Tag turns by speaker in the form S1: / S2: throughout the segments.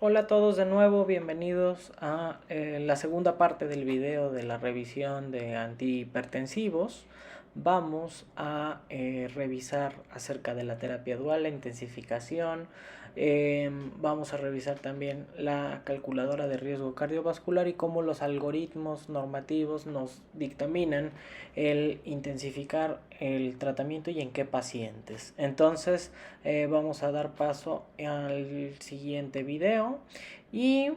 S1: Hola a todos de nuevo, bienvenidos a la segunda parte del video de la revisión de antihipertensivos. Vamos a revisar acerca de la terapia dual, la intensificación. Vamos a revisar también la calculadora de riesgo cardiovascular y cómo los algoritmos normativos nos dictaminan el intensificar el tratamiento y en qué pacientes. Entonces vamos a dar paso al siguiente video. Y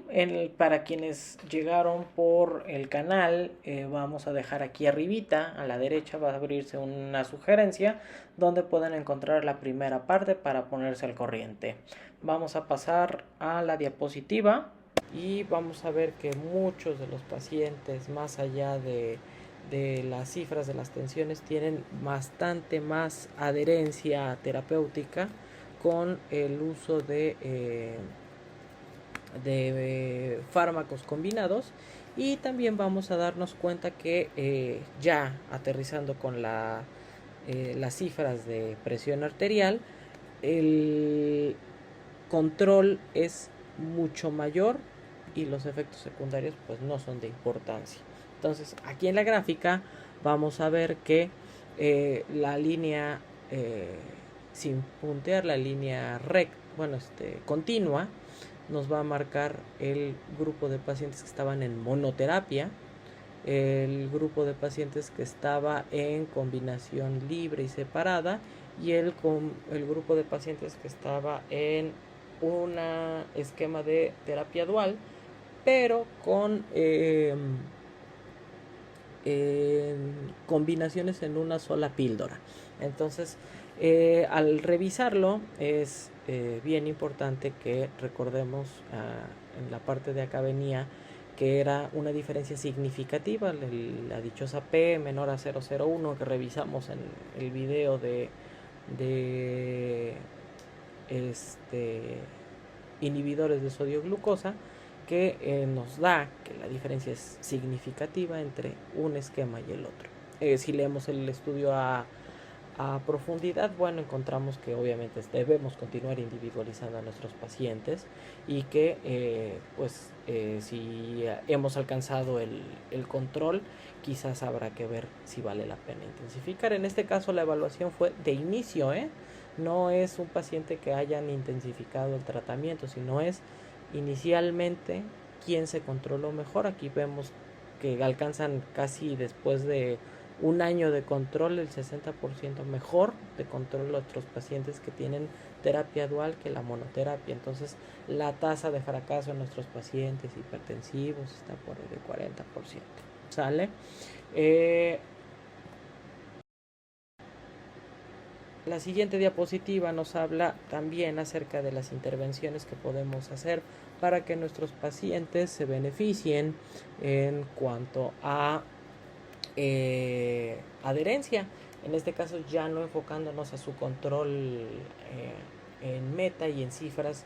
S1: para quienes llegaron por el canal, vamos a dejar aquí arribita, a la derecha va a abrirse una sugerencia donde pueden encontrar la primera parte para ponerse al corriente. Vamos a pasar a la diapositiva y vamos a ver que muchos de los pacientes, más allá de las cifras de las tensiones, tienen bastante más adherencia terapéutica con el uso de fármacos combinados. Y también vamos a darnos cuenta que ya aterrizando con las cifras de presión arterial, el control es mucho mayor y los efectos secundarios pues no son de importancia. Entonces aquí en la gráfica vamos a ver que la línea sin puntear, la línea recta, continua, nos va a marcar el grupo de pacientes que estaban en monoterapia, el grupo de pacientes que estaba en combinación libre y separada y el grupo de pacientes que estaba en un esquema de terapia dual, pero con combinaciones en una sola píldora. Entonces, al revisarlo es bien importante que recordemos en la parte de acá venía que era una diferencia significativa, la dichosa P menor a 0,01 que revisamos en el video de inhibidores de sodio glucosa, que nos da que la diferencia es significativa entre un esquema y el otro. Si leemos el estudio a profundidad, bueno, encontramos que obviamente debemos continuar individualizando a nuestros pacientes y que si hemos alcanzado el control, quizás habrá que ver si vale la pena intensificar. En este caso la evaluación fue de inicio, no es un paciente que hayan intensificado el tratamiento, sino es inicialmente quién se controló mejor. Aquí vemos que alcanzan casi después de un año de control el 60% mejor de control otros pacientes que tienen terapia dual que la monoterapia. Entonces la tasa de fracaso en nuestros pacientes hipertensivos está por el 40%. ¿Sale? La siguiente diapositiva nos habla también acerca de las intervenciones que podemos hacer para que nuestros pacientes se beneficien en cuanto a adherencia. En este caso ya no enfocándonos a su control en meta y en cifras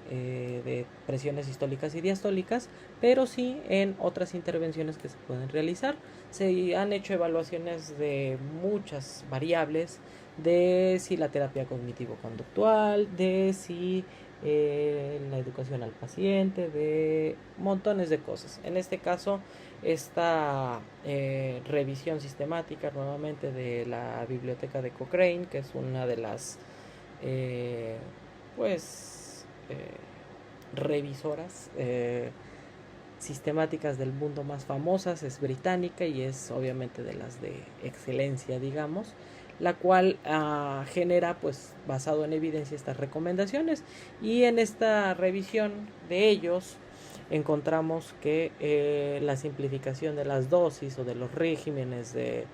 S1: de presiones sistólicas y diastólicas, pero sí en otras intervenciones que se pueden realizar. Se han hecho evaluaciones de muchas variables, de si la terapia cognitivo-conductual, de si la educación al paciente, de montones de cosas. En este caso, esta revisión sistemática nuevamente de la biblioteca de Cochrane, que es una de las revisoras sistemáticas del mundo más famosas, es británica y es obviamente de las de excelencia, digamos, la cual genera, pues, basado en evidencia, estas recomendaciones. Y en esta revisión de ellos encontramos que la simplificación de las dosis o de los regímenes de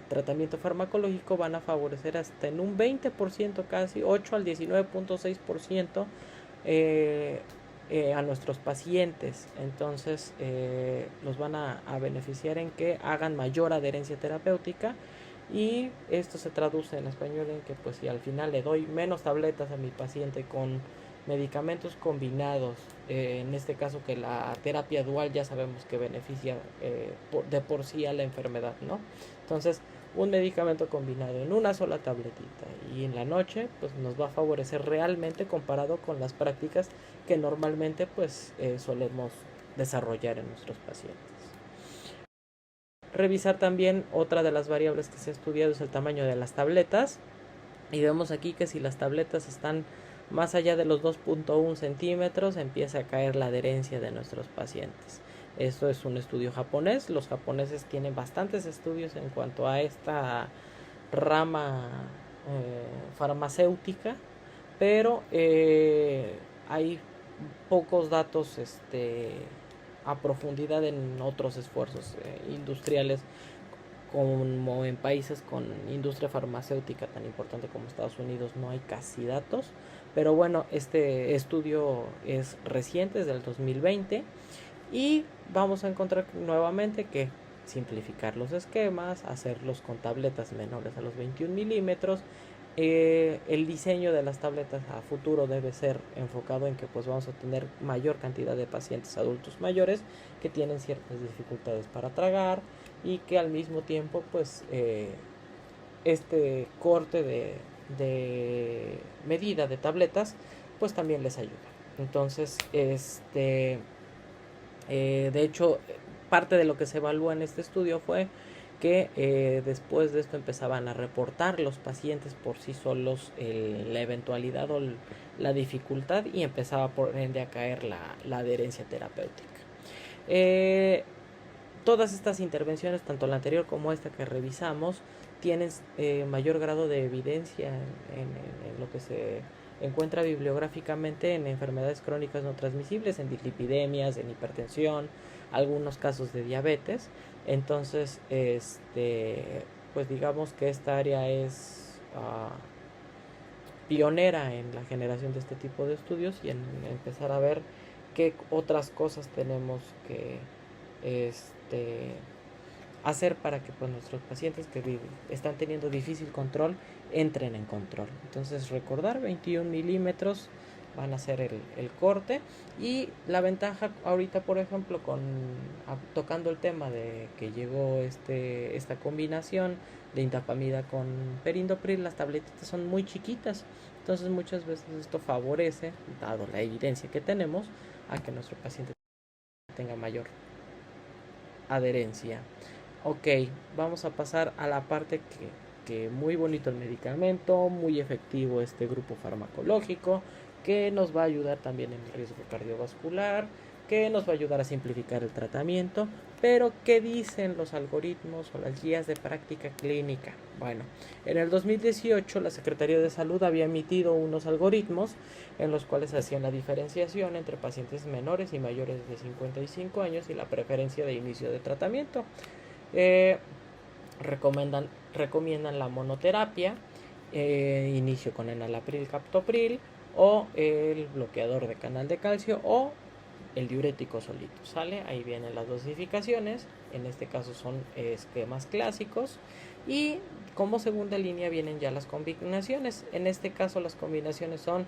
S1: tratamiento farmacológico van a favorecer hasta en un 20%, casi 8 al 19.6% a nuestros pacientes. Entonces los van a beneficiar en que hagan mayor adherencia terapéutica, y esto se traduce en español en que, pues, si al final le doy menos tabletas a mi paciente con medicamentos combinados, en este caso que la terapia dual ya sabemos que beneficia de por sí a la enfermedad, ¿no? Entonces un medicamento combinado en una sola tabletita y en la noche, pues nos va a favorecer realmente comparado con las prácticas que normalmente pues solemos desarrollar en nuestros pacientes. Revisar también otra de las variables que se ha estudiado es el tamaño de las tabletas, y vemos aquí que si las tabletas están más allá de los 2.1 centímetros empieza a caer la adherencia de nuestros pacientes. Esto es un estudio japonés. Los japoneses tienen bastantes estudios en cuanto a esta rama farmacéutica, pero hay pocos datos a profundidad en otros esfuerzos industriales, como en países con industria farmacéutica tan importante como Estados Unidos no hay casi datos. Pero bueno, este estudio es reciente, es del 2020, y vamos a encontrar nuevamente que simplificar los esquemas, hacerlos con tabletas menores a los 21 milímetros. El diseño de las tabletas a futuro debe ser enfocado en que pues vamos a tener mayor cantidad de pacientes adultos mayores que tienen ciertas dificultades para tragar, y que al mismo tiempo pues este corte de medida de tabletas pues también les ayuda. Entonces de hecho parte de lo que se evalúa en este estudio fue que después de esto empezaban a reportar los pacientes por sí solos la eventualidad o la dificultad, y empezaba por ende a caer la adherencia terapéutica. Todas estas intervenciones, tanto la anterior como esta que revisamos, tienen mayor grado de evidencia en lo que se encuentra bibliográficamente en enfermedades crónicas no transmisibles, en dislipidemias, en hipertensión, algunos casos de diabetes. Entonces, pues digamos que esta área es pionera en la generación de este tipo de estudios y en empezar a ver qué otras cosas tenemos que hacer para que pues nuestros pacientes que están teniendo difícil control entren en control. Entonces recordar 21 milímetros van a ser el corte, y la ventaja ahorita por ejemplo tocando el tema de que llegó esta combinación de indapamida con perindopril, las tabletitas son muy chiquitas, entonces muchas veces esto favorece, dado la evidencia que tenemos, a que nuestro paciente tenga mayor adherencia. Ok, vamos a pasar a la parte que muy bonito el medicamento, muy efectivo este grupo farmacológico, que nos va a ayudar también en el riesgo cardiovascular, que nos va a ayudar a simplificar el tratamiento. Pero ¿qué dicen los algoritmos o las guías de práctica clínica? Bueno, en el 2018 la Secretaría de Salud había emitido unos algoritmos en los cuales hacían la diferenciación entre pacientes menores y mayores de 55 años y la preferencia de inicio de tratamiento. Recomiendan la monoterapia, inicio con enalapril, captopril, o el bloqueador de canal de calcio, o el diurético solito. ¿Sale? Ahí vienen las dosificaciones, en este caso son esquemas clásicos, y como segunda línea vienen ya las combinaciones. En este caso las combinaciones son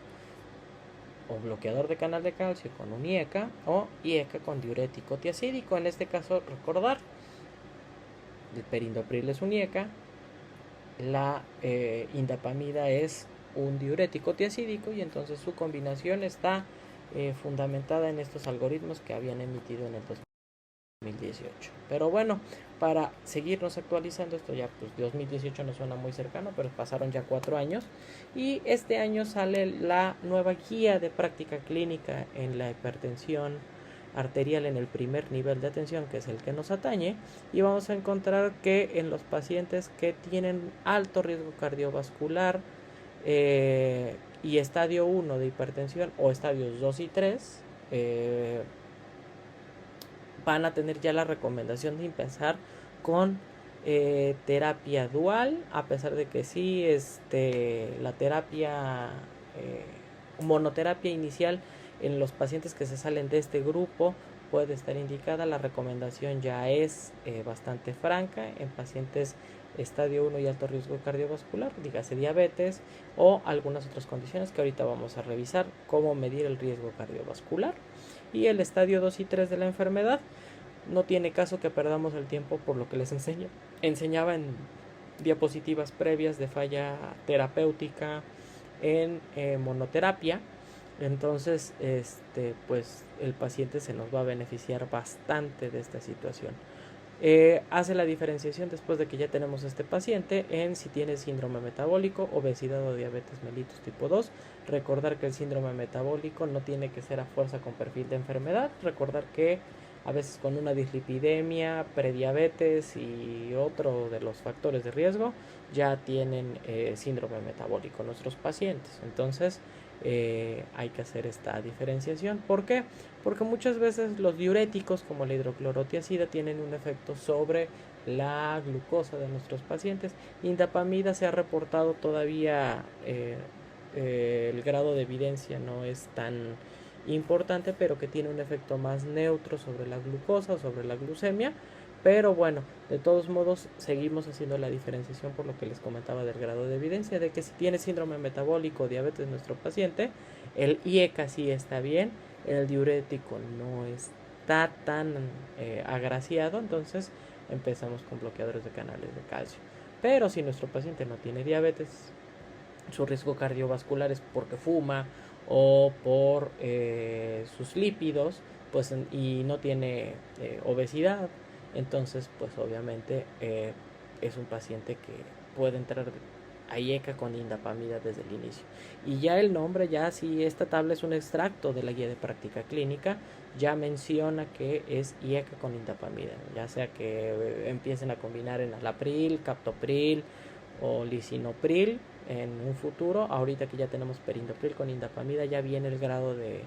S1: o bloqueador de canal de calcio con un IECA, o IECA con diurético tiazídico. En este caso recordar, el perindopril es un IECA, la indapamida es un diurético tiazídico, y entonces su combinación está fundamentada en estos algoritmos que habían emitido en el 2018. Pero bueno, para seguirnos actualizando, esto ya pues 2018 no suena muy cercano, pero pasaron ya 4 años, y este año sale la nueva guía de práctica clínica en la hipertensión arterial en el primer nivel de atención, que es el que nos atañe, y vamos a encontrar que en los pacientes que tienen alto riesgo cardiovascular y estadio 1 de hipertensión o estadios 2 y 3, van a tener ya la recomendación de empezar con terapia dual, a pesar de que sí la terapia monoterapia inicial en los pacientes que se salen de este grupo puede estar indicada. La recomendación ya es bastante franca en pacientes estadio 1 y alto riesgo cardiovascular, dígase diabetes o algunas otras condiciones que ahorita vamos a revisar cómo medir el riesgo cardiovascular. Y el estadio 2 y 3 de la enfermedad, no tiene caso que perdamos el tiempo por lo que les enseñaba en diapositivas previas de falla terapéutica en monoterapia. Entonces, pues el paciente se nos va a beneficiar bastante de esta situación. Hace la diferenciación después de que ya tenemos este paciente en si tiene síndrome metabólico, obesidad o diabetes mellitus tipo 2. Recordar que el síndrome metabólico no tiene que ser a fuerza con perfil de enfermedad. Recordar que a veces con una dislipidemia, prediabetes y otro de los factores de riesgo ya tienen síndrome metabólico nuestros pacientes. Entonces hay que hacer esta diferenciación. ¿Por qué? Porque muchas veces los diuréticos como la hidroclorotiazida tienen un efecto sobre la glucosa de nuestros pacientes. Indapamida se ha reportado todavía, el grado de evidencia no es tan importante, pero que tiene un efecto más neutro sobre la glucosa, sobre la glucemia. Pero bueno, de todos modos seguimos haciendo la diferenciación por lo que les comentaba del grado de evidencia, de que si tiene síndrome metabólico o diabetes nuestro paciente, el IECA sí está bien, el diurético no está tan agraciado, entonces empezamos con bloqueadores de canales de calcio. Pero si nuestro paciente no tiene diabetes, su riesgo cardiovascular es porque fuma o por sus lípidos, pues, y no tiene obesidad, entonces pues obviamente es un paciente que puede entrar a IECA con indapamida desde el inicio. Y ya el nombre, ya si esta tabla es un extracto de la guía de práctica clínica, ya menciona que es IECA con indapamida, ya sea que empiecen a combinar en enalapril, captopril o lisinopril en un futuro. Ahorita que ya tenemos perindopril con indapamida, ya viene el grado de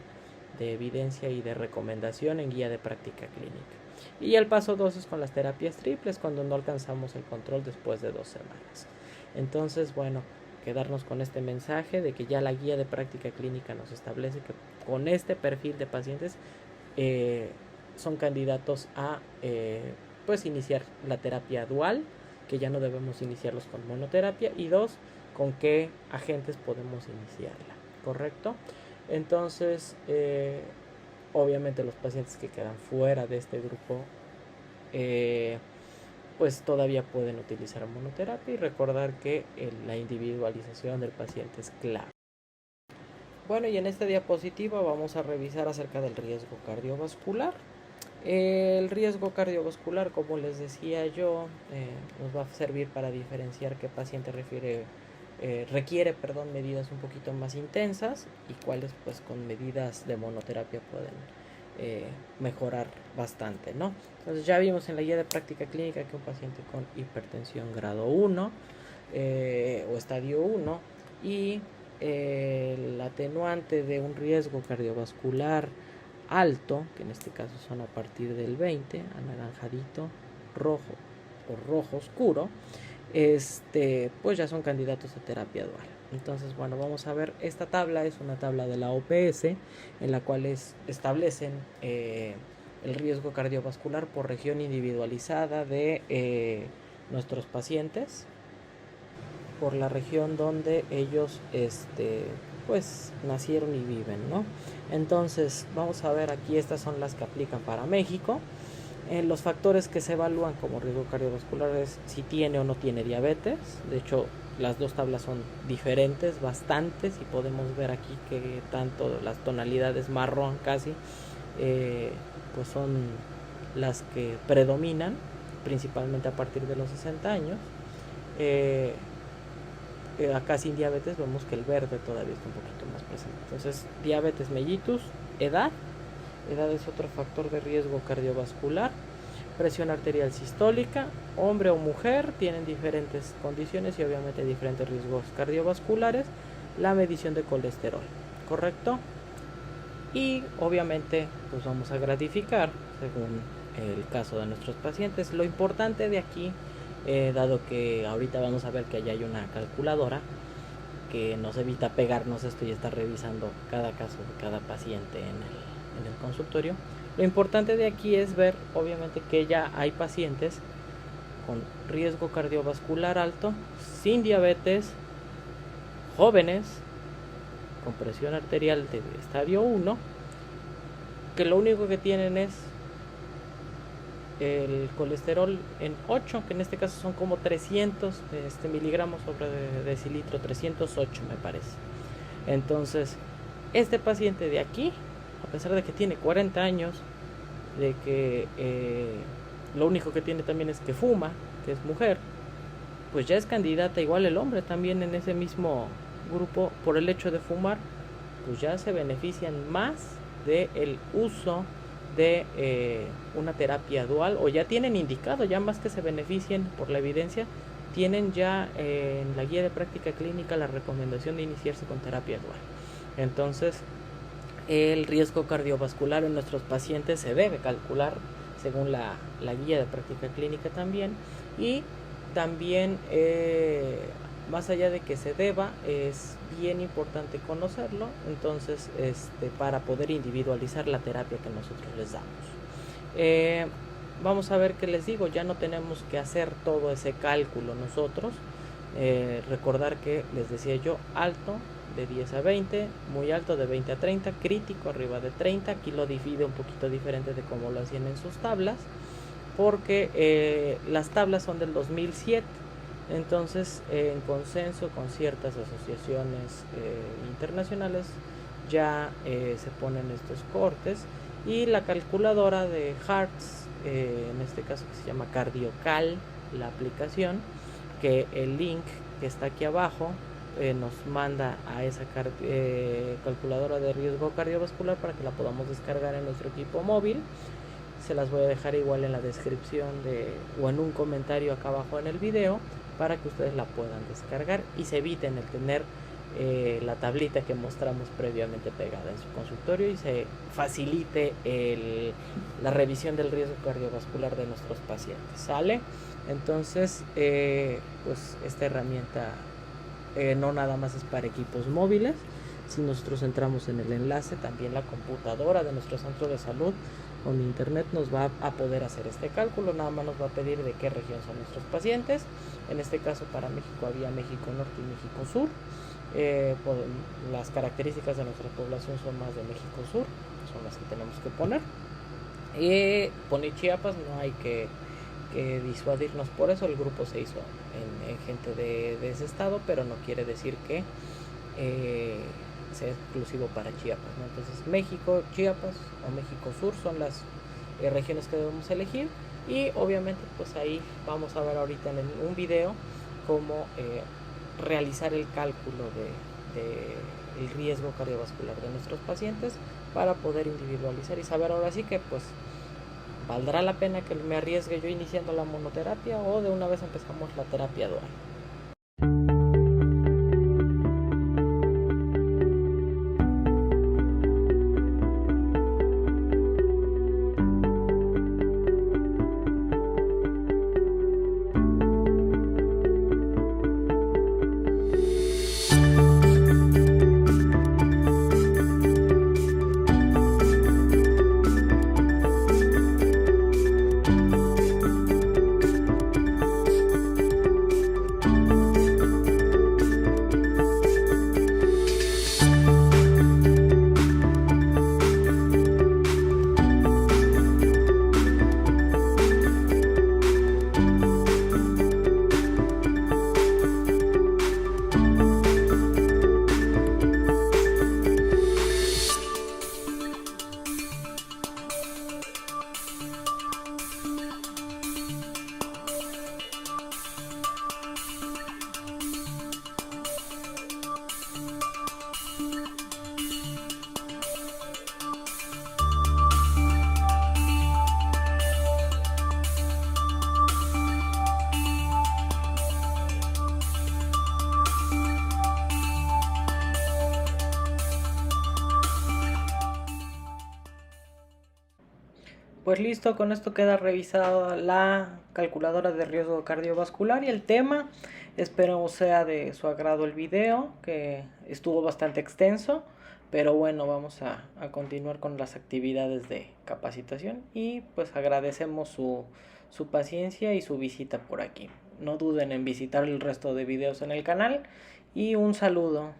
S1: evidencia y de recomendación en guía de práctica clínica. Y el paso 2 es con las terapias triples, cuando no alcanzamos el control después de 2 semanas. Entonces, bueno, quedarnos con este mensaje de que ya la guía de práctica clínica nos establece que con este perfil de pacientes son candidatos a pues iniciar la terapia dual, que ya no debemos iniciarlos con monoterapia, y 2, con qué agentes podemos iniciarla, ¿correcto? Entonces, obviamente los pacientes que quedan fuera de este grupo pues todavía pueden utilizar monoterapia, y recordar que la individualización del paciente es clave. Bueno, y en esta diapositiva vamos a revisar acerca del riesgo cardiovascular. El riesgo cardiovascular, como les decía yo, nos va a servir para diferenciar qué paciente requiere medidas un poquito más intensas y cuáles pues con medidas de monoterapia pueden mejorar bastante, ¿no? Entonces ya vimos en la guía de práctica clínica que un paciente con hipertensión grado 1 o estadio 1 y el atenuante de un riesgo cardiovascular alto, que en este caso son a partir del 20, anaranjadito, rojo o rojo oscuro, pues ya son candidatos a terapia dual. Entonces, bueno, vamos a ver, esta tabla es una tabla de la OPS en la cual establecen el riesgo cardiovascular por región individualizada de nuestros pacientes, por la región donde ellos pues nacieron y viven, ¿no? Entonces, vamos a ver aquí, estas son las que aplican para México. Los factores que se evalúan como riesgo cardiovascular es si tiene o no tiene diabetes. De hecho, las dos tablas son diferentes, bastantes, y podemos ver aquí que tanto las tonalidades marrón casi, pues son las que predominan, principalmente a partir de los 60 años. Acá sin diabetes vemos que el verde todavía está un poquito más presente. Entonces, diabetes mellitus, edad es otro factor de riesgo cardiovascular. Presión arterial sistólica, hombre o mujer tienen diferentes condiciones y obviamente diferentes riesgos cardiovasculares. La medición de colesterol, ¿correcto? Y obviamente pues vamos a gratificar según el caso de nuestros pacientes. Lo importante de aquí, dado que ahorita vamos a ver que allá hay una calculadora que nos evita pegarnos esto y estar revisando cada caso de cada paciente en el consultorio, lo importante de aquí es ver obviamente que ya hay pacientes con riesgo cardiovascular alto, sin diabetes, jóvenes, con presión arterial de estadio 1, que lo único que tienen es el colesterol en 8, que en este caso son como 300 miligramos sobre decilitro, 308 me parece. Entonces, este paciente de aquí, a pesar de que tiene 40 años, de que lo único que tiene también es que fuma, que es mujer, pues ya es candidata. Igual el hombre también en ese mismo grupo, por el hecho de fumar, pues ya se benefician más del uso de una terapia dual, o ya tienen indicado, ya más que se beneficien por la evidencia, tienen ya en la guía de práctica clínica la recomendación de iniciarse con terapia dual. Entonces, el riesgo cardiovascular en nuestros pacientes se debe calcular según la guía de práctica clínica también, y también más allá de que se deba, es bien importante conocerlo, entonces para poder individualizar la terapia que nosotros les damos. Vamos a ver qué les digo, ya no tenemos que hacer todo ese cálculo nosotros. Recordar que les decía yo, alto de 10 a 20, muy alto de 20 a 30, crítico arriba de 30. Aquí lo divide un poquito diferente de cómo lo hacían en sus tablas, porque las tablas son del 2007. Entonces, en consenso con ciertas asociaciones internacionales, ya se ponen estos cortes, y la calculadora de Hertz, en este caso que se llama Cardiocal, la aplicación, que el link que está aquí abajo nos manda a esa calculadora de riesgo cardiovascular para que la podamos descargar en nuestro equipo móvil. Se las voy a dejar igual en la descripción o en un comentario acá abajo en el video, para que ustedes la puedan descargar y se eviten el tener la tablita que mostramos previamente pegada en su consultorio, y se facilite la revisión del riesgo cardiovascular de nuestros pacientes. ¿Sale? Entonces, pues esta herramienta no nada más es para equipos móviles. Si nosotros entramos en el enlace, también la computadora de nuestro centro de salud con internet nos va a poder hacer este cálculo. Nada más nos va a pedir de qué región son nuestros pacientes. En este caso, para México había México Norte y México Sur. Las características de nuestra población son más de México Sur, son las que tenemos que poner. Poner Chiapas, no hay que disuadirnos por eso. El grupo se hizo en gente de ese estado, pero no quiere decir que sea exclusivo para Chiapas, ¿no? Entonces, México, Chiapas o México Sur son las regiones que debemos elegir, y obviamente pues ahí vamos a ver ahorita en un video cómo realizar el cálculo de el riesgo cardiovascular de nuestros pacientes, para poder individualizar y saber ahora sí que pues valdrá la pena que me arriesgue yo iniciando la monoterapia, o de una vez empezamos la terapia dual. Pues listo, con esto queda revisada la calculadora de riesgo cardiovascular y el tema. Espero sea de su agrado el video, que estuvo bastante extenso, pero bueno, vamos a continuar con las actividades de capacitación, y pues agradecemos su paciencia y su visita por aquí. No duden en visitar el resto de videos en el canal, y un saludo.